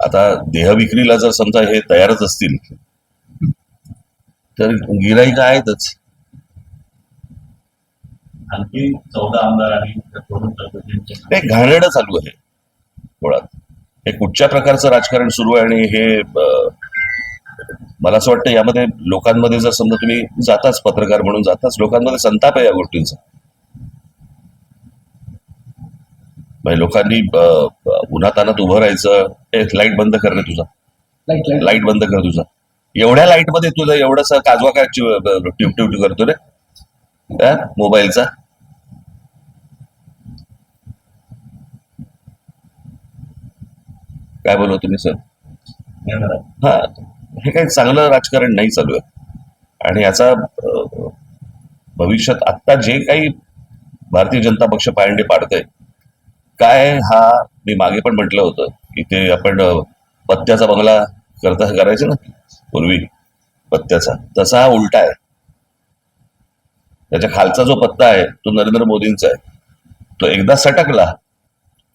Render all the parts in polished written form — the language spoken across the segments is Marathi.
आता देहविक्रीला जर समजा हे तयारच असतील तर गिराईक आहेतच. आणखी 14 आमदार आणि दोन तरुणांचे हे घाणेरडं चालू आहे मुळात. हे कुठच्या प्रकारचं राजकारण सुरू आहे आणि हे मला असं वाटतं यामध्ये लोकांमध्ये जर समजा तुम्ही जाताच पत्रकार म्हणून जाताच लोकांमध्ये संताप आहे या गोष्टींचा. म्हणजे लोकांनी उन्हातानात उभं राहायचं. लाईट बंद कर रे तुझा, लाईट बंद कर तुझा. एवढ्या लाईट मध्ये तुझा एवढासा काजवा काय टिप करतो रे त्या मोबाईलचा. काय बोलू तुम्ही सर? हा, हे काही चांगलं राजकारण नाही चालू आहे. आणि याचा भविष्यात आत्ता जे काही भारतीय जनता पक्ष पायंडे पाडतंय काय, हा मी मागे पण म्हटलं होतं की ते आपण पत्त्याचा बंगला करायचं ना पूर्वी पत्त्याचा, तसा हा उलटा आहे. त्याच्या खालचा जो पत्ता आहे तो नरेंद्र मोदींचा आहे. तो एकदा सटकला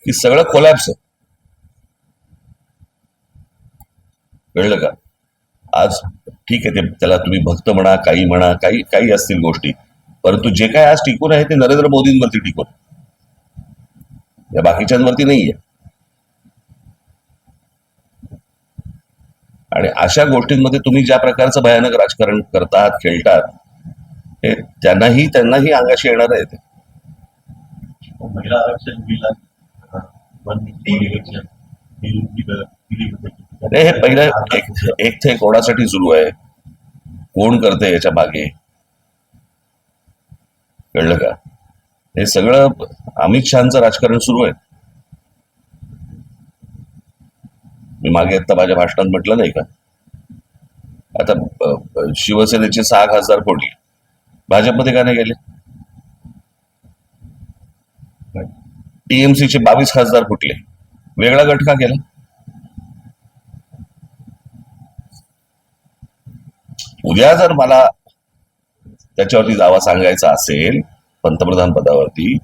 की सगळं कोलॅप्स आहे. कळलं का? आज ठीक आहे, ते त्याला तुम्ही भक्त म्हणा, काही म्हणा, काही असतील गोष्टी, परंतु जे काय आज टिकून आहे ते नरेंद्र मोदींवरती टिकून, या बाकीच्यांवरती नाहीये. आणि अशा गोष्टींमध्ये तुम्ही ज्या प्रकारचं भयानक राजकारण करतात, खेळतात, हे त्यांनाही अंगाशी येणार आहे. महिला आरक्षण हे पहिलं एक ते कोणासाठी सुरू आहे, कोण करते याच्या मागे, कळलं का? हे सगळं अमित शहाचं राजकारण सुरू आहे. मी मागे आता माझ्या भाषणात म्हटलं नाही का, आता शिवसेनेचे 6 खासदार फोडले, भाजपमध्ये का नाही गेले? टीएमसीचे 22 खासदार फुटले, वेगळा गट का केला? उद्या जर मला त्याच्यावरती दावा सांगायचा असेल पंतप्रधान पदावरती,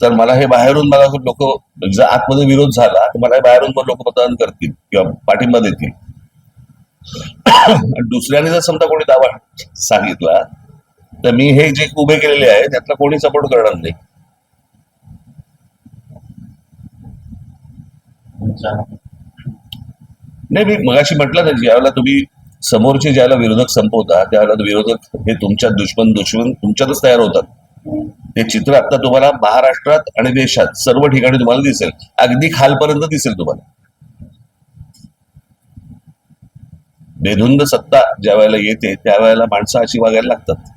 तर मला हे बाहेरून मला लोक जर आतमध्ये विरोध झाला तर मला बाहेरून पण लोक मतदान करतील किंवा पाठिंबा देतील. दुसऱ्याने जर समजा कोणी दावा सांगितला तर मी हे जे उभे केलेले आहे त्यातला कोणी सपोर्ट करणार नाही. नाही, मी मगाशी म्हटलं ना, ज्यावेळेला तुम्ही समोरचे ज्याला विरोधक संपवता त्यावेळेला विरोधक हे तुमच्या दुश्मन तुमच्यातच तयार होतात. हे चित्र आता तुम्हाला महाराष्ट्रात आणि देशात सर्व ठिकाणी तुम्हाला दिसेल, अगदी खालपर्यंत दिसेल तुम्हाला. बेधुंद सत्ता ज्या वेळेला येते त्यावेळेला माणसं अशी वागायला लागतात.